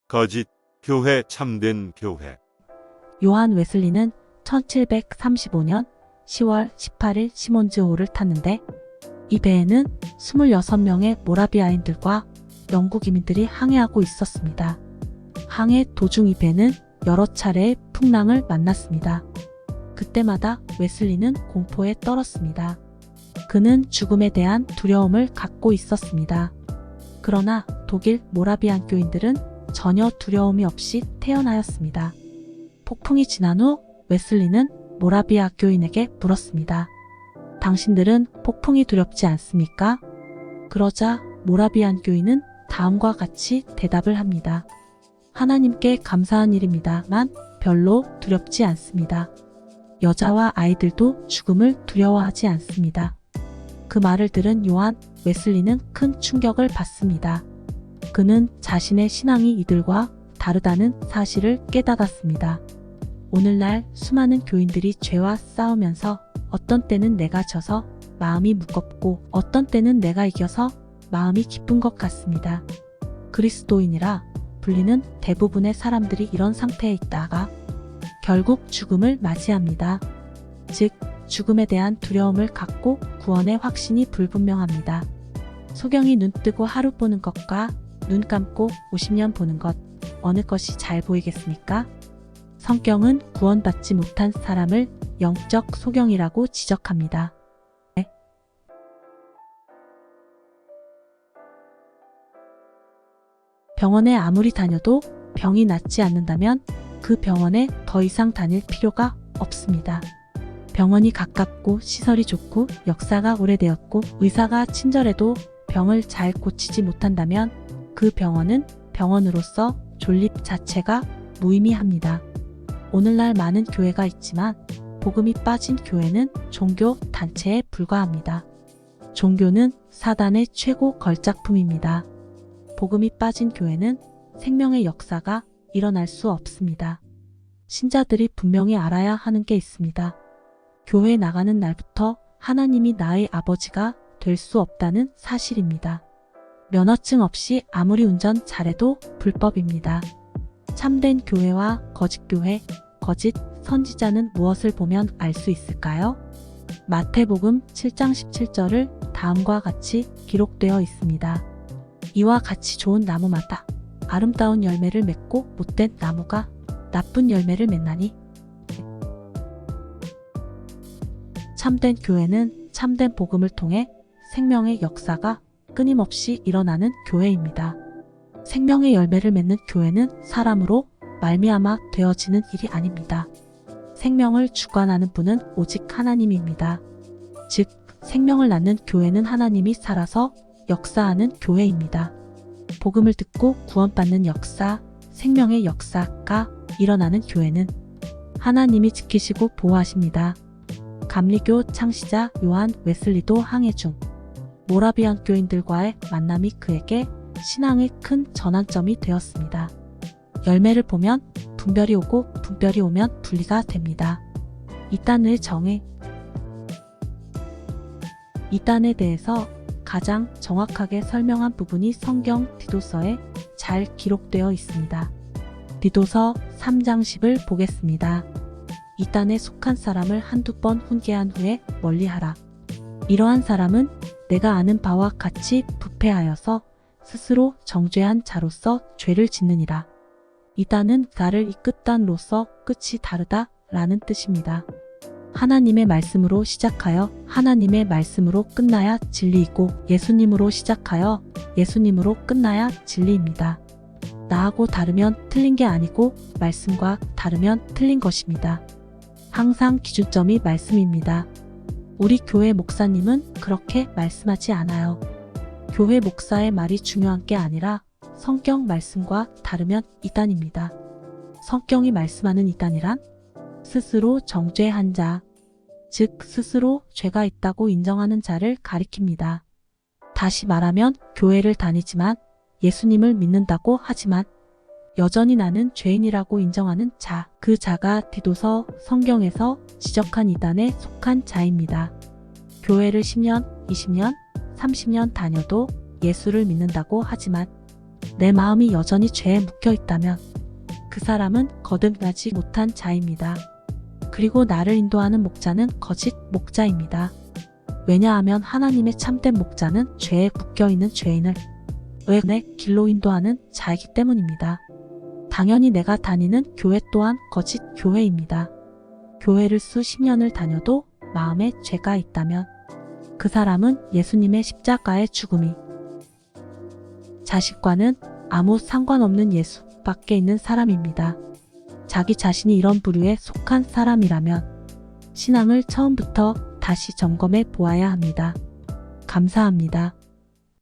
거짓 교회 참된 교회. 요한 웨슬리는 1735년 10월 18일 시몬즈호를 탔는데 이 배에는 26명의 모라비아인들과 영국 이민들이 항해하고 있었습니다. 항해 도중 이 배는 여러 차례의 풍랑을 만났습니다. 그때마다 웨슬리는 공포에 떨었습니다. 그는 죽음에 대한 두려움을 갖고 있었습니다. 그러나 독일 모라비안 교인들은 전혀 두려움이 없이 태어나였습니다. 폭풍이 지난 후 웨슬리는 모라비아 교인에게 물었습니다. 당신들은 폭풍이 두렵지 않습니까? 그러자 모라비안 교인은 다음과 같이 대답을 합니다. 하나님께 감사한 일입니다만 별로 두렵지 않습니다. 여자와 아이들도 죽음을 두려워하지 않습니다. 그 말을 들은 요한 웨슬리는 큰 충격을 받습니다. 그는 자신의 신앙이 이들과 다르다는 사실을 깨닫았습니다. 오늘날 수많은 교인들이 죄와 싸우면서 어떤 때는 내가 져서 마음이 무겁고 어떤 때는 내가 이겨서 마음이 기쁜 것 같습니다. 그리스도인이라 불리는 대부분의 사람들이 이런 상태에 있다가 결국 죽음을 맞이합니다. 즉, 죽음에 대한 두려움을 갖고 구원의 확신이 불분명합니다. 소경이 눈 뜨고 하루 보는 것과 눈 감고 50년 보는 것, 어느 것이 잘 보이겠습니까? 성경은 구원받지 못한 사람을 영적 소경이라고 지적합니다. 병원에 아무리 다녀도 병이 낫지 않는다면 그 병원에 더 이상 다닐 필요가 없습니다. 병원이 가깝고 시설이 좋고 역사가 오래되었고 의사가 친절해도 병을 잘 고치지 못한다면 그 병원은 병원으로서 존립 자체가 무의미합니다. 오늘날 많은 교회가 있지만 복음이 빠진 교회는 종교 단체에 불과합니다. 종교는 사단의 최고 걸작품입니다. 복음이 빠진 교회는 생명의 역사가 일어날 수 없습니다. 신자들이 분명히 알아야 하는 게 있습니다. 교회에 나가는 날부터 하나님이 나의 아버지가 될 수 없다는 사실입니다. 면허증 없이 아무리 운전 잘해도 불법입니다. 참된 교회와 거짓 교회, 거짓 선지자는 무엇을 보면 알 수 있을까요? 마태복음 7장 17절을 다음과 같이 기록되어 있습니다. 이와 같이 좋은 나무마다 아름다운 열매를 맺고 못된 나무가 나쁜 열매를 맺나니. 참된 교회는 참된 복음을 통해 생명의 역사가 끊임없이 일어나는 교회입니다. 생명의 열매를 맺는 교회는 사람으로 말미암아 되어지는 일이 아닙니다. 생명을 주관하는 분은 오직 하나님입니다. 즉, 생명을 낳는 교회는 하나님이 살아서 역사하는 교회입니다. 복음을 듣고 구원받는 역사, 생명의 역사가 일어나는 교회는 하나님이 지키시고 보호하십니다. 감리교 창시자 요한 웨슬리도 항해 중 모라비안 교인들과의 만남이 그에게 신앙의 큰 전환점이 되었습니다. 열매를 보면 분별이 오고 분별이 오면 분리가 됩니다. 이단의 정의. 이단에 대해서 가장 정확하게 설명한 부분이 성경 디도서에 잘 기록되어 있습니다. 디도서 3장 10을 보겠습니다. 이단에 속한 사람을 한두 번 훈계한 후에 멀리하라. 이러한 사람은 내가 아는 바와 같이 부패하여서 스스로 정죄한 자로서 죄를 짓느니라. 이단은 나를 이끌단로서 끝이 다르다 라는 뜻입니다. 하나님의 말씀으로 시작하여 하나님의 말씀으로 끝나야 진리이고 예수님으로 시작하여 예수님으로 끝나야 진리입니다. 나하고 다르면 틀린 게 아니고 말씀과 다르면 틀린 것입니다. 항상 기준점이 말씀입니다. 우리 교회 목사님은 그렇게 말씀하지 않아요. 교회 목사의 말이 중요한 게 아니라 성경 말씀과 다르면 이단입니다. 성경이 말씀하는 이단이란 스스로 정죄한 자, 즉 스스로 죄가 있다고 인정하는 자를 가리킵니다. 다시 말하면 교회를 다니지만 예수님을 믿는다고 하지만 여전히 나는 죄인이라고 인정하는 자, 그 자가 디도서 성경에서 지적한 이단에 속한 자입니다. 교회를 10년, 20년, 30년 다녀도 예수를 믿는다고 하지만 내 마음이 여전히 죄에 묶여 있다면 그 사람은 거듭나지 못한 자입니다. 그리고 나를 인도하는 목자는 거짓 목자입니다. 왜냐하면 하나님의 참된 목자는 죄에 묶여있는 죄인을 의의 길로 인도하는 자이기 때문입니다. 당연히 내가 다니는 교회 또한 거짓 교회입니다. 교회를 수십 년을 다녀도 마음에 죄가 있다면 그 사람은 예수님의 십자가의 죽음이 자식과는 아무 상관없는 예수 밖에 있는 사람입니다. 자기 자신이 이런 부류에 속한 사람이라면 신앙을 처음부터 다시 점검해 보아야 합니다. 감사합니다.